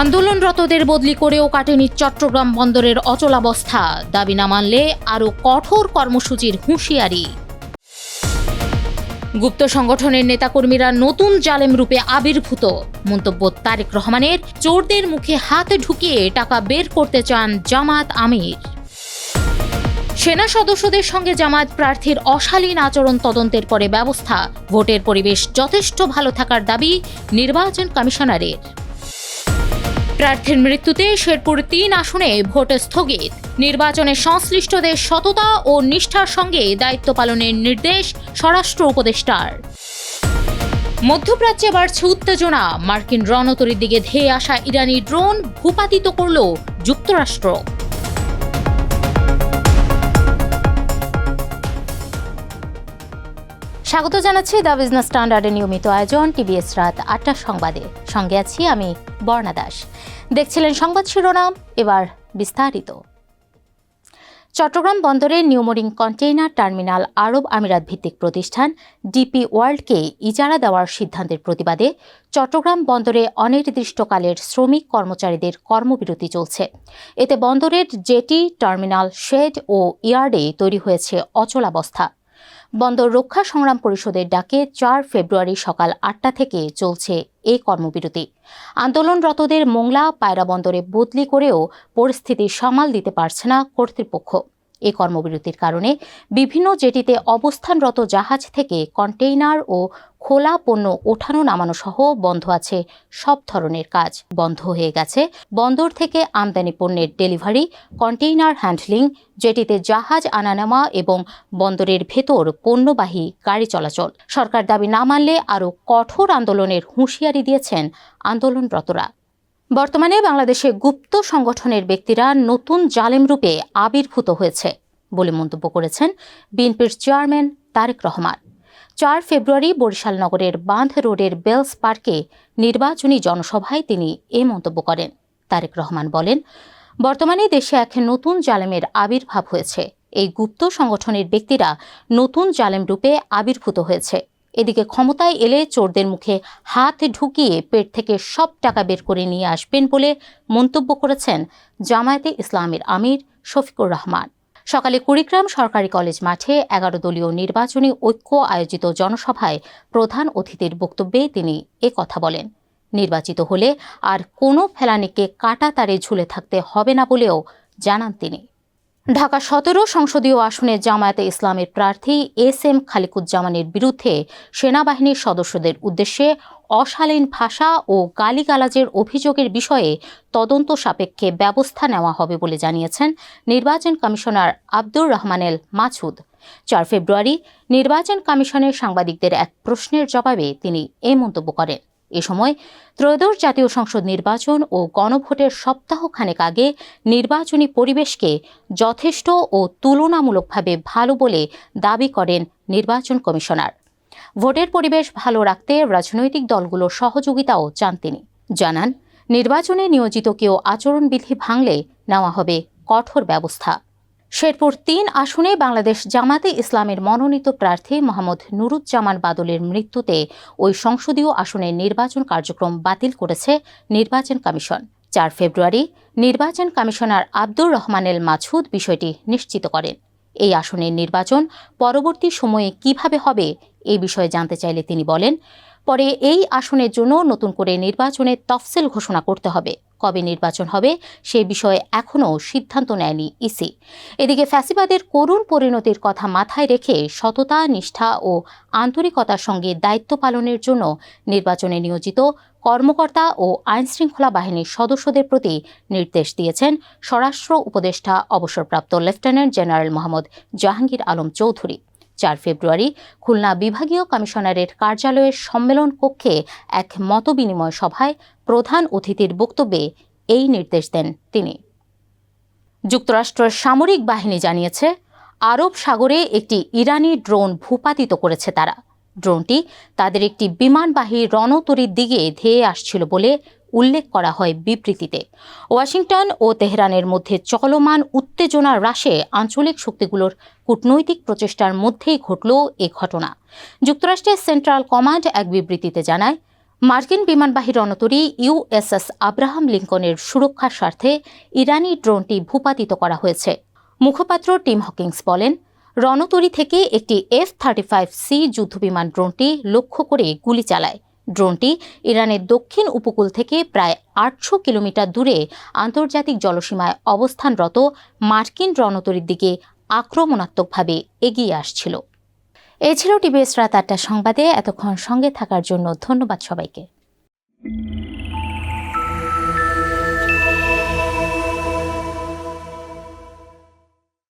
আন্দোলনরতদের বদলি করেও কাটেনি চট্টগ্রাম বন্দরের অচলাবস্থা। দাবি না মানলে আরও কঠোর কর্মসূচির হুঁশিয়ারি। গুপ্ত সংগঠনের নেতাকর্মীরা নতুন জালেম রূপে আবির্ভূত। মন্তব্য তারেক রহমানের। চোরদের মুখে হাত ঢুকিয়ে টাকা বের করতে চান জামায়াত আমির। সেনা সদস্যদের সঙ্গে জামায়াত প্রার্থীর অশালীন আচরণ তদন্তের পরে ব্যবস্থা। ভোটের পরিবেশ যথেষ্ট ভালো থাকার দাবি নির্বাচন কমিশনারের। প্রার্থীর মৃত্যুতে শেরপুর ৩ আসনে ভোট স্থগিত। নির্বাচনে সংশ্লিষ্টদের সততা ও নিষ্ঠার সঙ্গে দায়িত্ব পালনের নির্দেশ স্বরাষ্ট্র উপদেষ্টার। মধ্যপ্রাচ্যে বাড়ছে উত্তেজনা। মার্কিন রণতরীর দিকে ধেয়ে আসা ইরানি ড্রোন ভূপাতিত করল যুক্তরাষ্ট্র। স্বাগত জানাচ্ছি দ্য বিজনেস স্ট্যান্ডার্ডের নিয়মিত আয়োজন টিবিএস রাত ৮টার সংবাদে। সঙ্গে আছি আমি বর্ণা দাস। দেখছিলেন সংবাদ শিরোনাম, এবার বিস্তারিত। চট্টগ্রাম বন্দরে নিউমোরিং কন্টেইনার টার্মিনাল আরব আমিরাত ভিত্তিক প্রতিষ্ঠান ডিপি ওয়ার্ল্ডকে ইজারা দেওয়ার সিদ্ধান্তের প্রতিবাদে চট্টগ্রাম বন্দরে অনির্দিষ্টকালের শ্রমিক কর্মচারীদের কর্মবিরতি চলছে। এতে বন্দরের জেটি, টার্মিনাল, শেড ও ইয়ার্ডে তৈরি হয়েছে অচলাবস্থা। বন্দর রক্ষা সংগ্রাম পরিষদের ডাকে ৪ ফেব্রুয়ারি সকাল ৮টা থেকে চলছে এই কর্মবিরতি। আন্দোলনরতদের মোংলা, পায়রা বন্দরে বদলি করেও পরিস্থিতি সামাল দিতে পারছে না কর্তৃপক্ষ। এই কর্মবিরতির কারণে বিভিন্ন জেটিতে অবস্থানরত জাহাজ থেকে কন্টেইনার ও খোলা পণ্য ওঠানো নামানো সহ বন্ধ আছে সব ধরনের কাজ। বন্ধ হয়ে গেছে বন্দর থেকে আমদানি পণ্যের ডেলিভারি, কন্টেইনার হ্যান্ডলিং, জেটিতে জাহাজ আনা নেওয়া এবং বন্দরের ভেতর পণ্যবাহী গাড়ি চলাচল। সরকার দাবি না মানলে আরও কঠোর আন্দোলনের হুঁশিয়ারি দিয়েছেন আন্দোলনরতরা। বর্তমানে বাংলাদেশে গুপ্ত সংগঠনের ব্যক্তিরা নতুন জালেম রূপে আবির্ভূত হয়েছে বলে মন্তব্য করেছেন বিএনপির চেয়ারম্যান তারেক রহমান। ৪ ফেব্রুয়ারি বরিশাল নগরের বাঁধ রোডের বেলস পার্কে নির্বাচনী জনসভায় তিনি এ মন্তব্য করেন। তারেক রহমান বলেন, বর্তমানে দেশে এক নতুন জালেমের আবির্ভাব হয়েছে। এই গুপ্ত সংগঠনের ব্যক্তিরা নতুন জালেম রূপে আবির্ভূত হয়েছে। এদিকে ক্ষমতায় এলে চোরদের মুখে হাত ঢুকিয়ে পেট থেকে সব টাকা বের করে নিয়ে আসবেন বলে মন্তব্য করেছেন জামায়াতে ইসলামের আমির শফিকুর রহমান। সকালে কুড়িগ্রাম সরকারি কলেজ মাঠে ১১ দলীয় নির্বাচনী ঐক্য আয়োজিত জনসভায় প্রধান অতিথির বক্তব্যে তিনি কথা বলেন। নির্বাচিত হলে আর কোনো ফেলানিকে কাটা তারে ঝুলে থাকতে হবে না বলেও জানান তিনি। ঢাকা ১৭ সংসদীয় আসনে জামায়াতে ইসলামের প্রার্থী এস.এম. খালিকুজ্জামানের বিরুদ্ধে সেনাবাহিনীর সদস্যদের উদ্দেশ্যে অশালীন ভাষা ও গালিগালাজের অভিযোগের বিষয়ে তদন্ত সাপেক্ষে ব্যবস্থা নেওয়া হবে বলে জানিয়েছেন নির্বাচন কমিশনার আব্দুর রহমানেল মাছুদ। ৪ ফেব্রুয়ারি নির্বাচন কমিশনের সাংবাদিকদের এক প্রশ্নের জবাবে তিনি এই মন্তব্য করেন। এ সময় ত্রয়োদশ জাতীয় সংসদ নির্বাচন ও গণভোটের সপ্তাহখানেক আগে নির্বাচনী পরিবেশকে যথেষ্ট ও তুলনামূলকভাবে ভালো বলে দাবি করেন নির্বাচন কমিশনার। ভোটের পরিবেশ ভালো রাখতে রাজনৈতিক দলগুলোর সহযোগিতাও চান তিনি। জানান, নির্বাচনে নিয়োজিত কেউ আচরণবিধি ভাঙলে নেওয়া হবে কঠোর ব্যবস্থা। শেরপুর ৩ আসনে বাংলাদেশ জামায়াতে ইসলামের মনোনীত প্রার্থী মোহাম্মদ নুরুজ্জামান বাদলের মৃত্যুতে ওই সংসদীয় আসনের নির্বাচন কার্যক্রম বাতিল করেছে নির্বাচন কমিশন। ৪ ফেব্রুয়ারি নির্বাচন কমিশনার আব্দুর রহমানেল মাছুদ বিষয়টি নিশ্চিত করেন। এই আসনের নির্বাচন পরবর্তী সময়ে কিভাবে হবে এই বিষয়ে জানতে চাইলে তিনি বলেন, পরে এই আসনের জন্য নতুন করে নির্বাচনের তফসিল ঘোষণা করতে হবে। কবে নির্বাচন হবে সেই বিষয়ে এখনও সিদ্ধান্ত নেয়নি ইসি। এদিকে ফ্যাসিবাদের করুণ পরিণতির কথা মাথায় রেখে সততা, নিষ্ঠা ও আন্তরিকতার সঙ্গে দায়িত্ব পালনের জন্য নির্বাচনে নিয়োজিত কর্মকর্তা ও আইনশৃঙ্খলা বাহিনীর সদস্যদের প্রতি নির্দেশ দিয়েছেন স্বরাষ্ট্র উপদেষ্টা অবসরপ্রাপ্ত লেফটেন্যান্ট জেনারেল মোহাম্মদ জাহাঙ্গীর আলম চৌধুরী। ৪ ফেব্রুয়ারি খুলনা বিভাগীয় কমিশনারের কার্যালয়ের সম্মেলন কক্ষে এক মতবিনিময় সভায় প্রধান অতিথির বক্তব্যে এই নির্দেশ দেন তিনি। যুক্তরাষ্ট্রের সামরিক বাহিনী জানিয়েছে, আরব সাগরে একটি ইরানি ড্রোন ভূপাতিত করেছে তারা। ড্রোনটি তাদের একটি বিমানবাহী রণতরীর দিকে ধেয়ে আসছিল বলে উল্লেখ করা হয় বিবৃতিতে। ওয়াশিংটন ও তেহরানের মধ্যে চলমান উত্তেজনা হ্রাসে আঞ্চলিক শক্তিগুলোর কূটনৈতিক প্রচেষ্টার মধ্যেই ঘটল এ ঘটনা। যুক্তরাষ্ট্রের সেন্ট্রাল কমান্ড এক বিবৃতিতে জানায়, মার্কিন বিমানবাহী রণতরী ইউএসএস আব্রাহাম লিঙ্কনের সুরক্ষার স্বার্থে ইরানি ড্রোনটি ভূপাতিত করা হয়েছে। মুখপাত্র টিম হকিংস বলেন, রণতরী থেকে একটি F-35C যুদ্ধবিমান ড্রোনটি লক্ষ্য করে গুলি চালায়। ড্রোনটি ইরানের দক্ষিণ উপকূল থেকে প্রায় ৮০০ কিলোমিটার দূরে আন্তর্জাতিক জলসীমায় অবস্থানরত মার্কিন রণতরীর দিকে আক্রমণাত্মকভাবে এগিয়ে আসছিল। এই ছিল টিভিএস রাত ৮টার সংবাদে। এতক্ষণ সঙ্গে থাকার জন্য ধন্যবাদ সবাইকে।